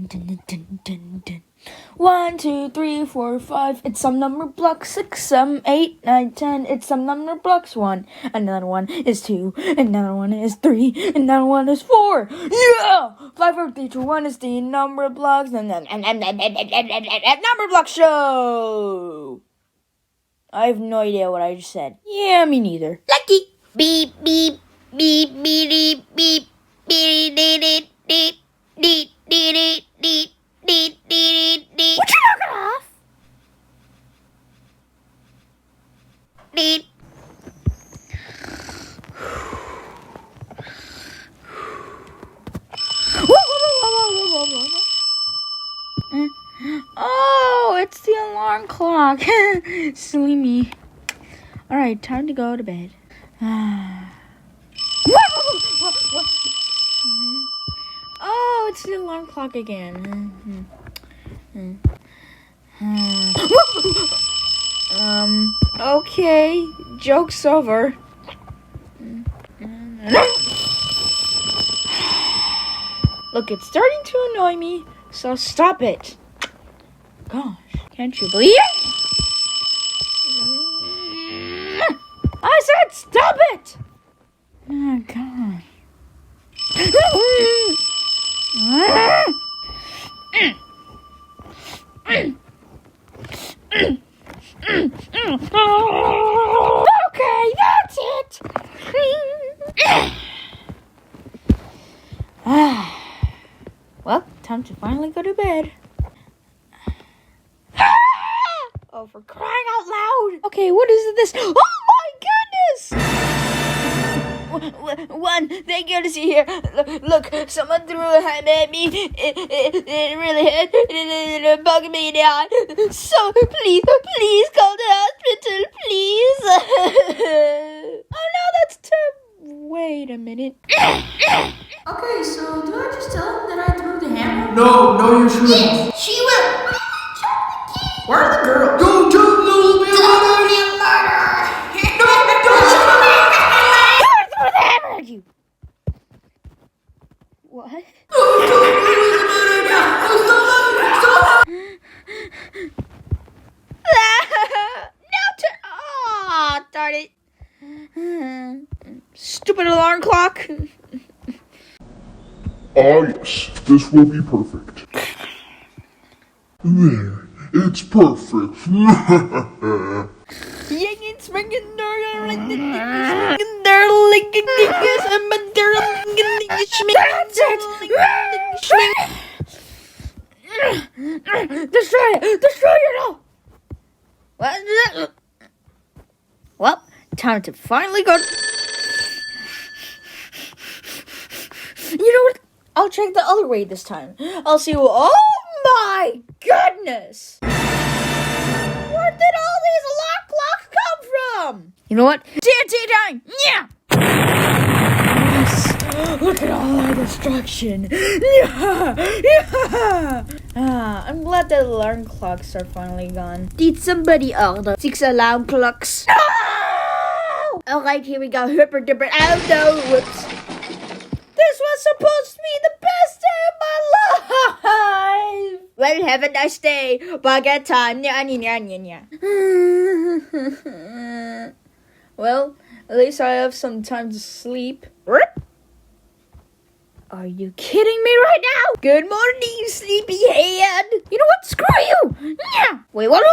dun, dun, dun, dun. 1, 2, 3, 4, 5. It's some number blocks. 6, 7, 8, 9, 10. It's some number blocks. 1. Another one is 2. Another one is 3. Another one is 4. Yeah! 5, 4, 3, 2, 1 is the number blocks. And then number block show. I have no idea what I just said. Yeah, me neither. Lucky. Beep beep beep beep beep beep beep beep beep beep beep beep beep beep. Would you knock it off? Beep. Oh, it's the alarm clock. Silly me. Alright, time to go to bed. Oh, it's the alarm clock again. Okay, joke's over. Look, it's starting to annoy me, so stop it. Gosh, can't you believe it? I said stop it! Oh, God. Okay, that's it. Well, time to finally go to bed. Oh, for crying out loud. Okay, what is this? Oh my goodness! One, thank you to see here. Look, someone threw a hat at me. It really hurt. It bugged me in the eye. So, please call the hospital, please. Oh no, that's terrible. Wait a minute. Okay, so do I just tell him that I threw the hammer? No, you shouldn't. Yes, she will. Where are the girls? Don't tell them there'll be a murder. You. What? Oh, darn it. Stupid alarm clock. Yes, this will be perfect. There, it's perfect. Destroy it all. What? Well, time to finally go. You know what? I'll check the other way this time. I'll see. Oh my goodness! Where did all these alarm clocks come from? You know what? TNT time! Yeah! Yes! Look at all our destruction! Yeah! I'm glad the alarm clocks are finally gone. Did somebody order 6 alarm clocks? No! Alright, here we go. Hipper dipper. Oh no! Whoops. This was supposed to be the best day of my life! Well, have a nice day. Baguette time. Well, at least I have some time to sleep. Are you kidding me right now? Good morning, sleepyhead. You know what? Screw you. Wait, what?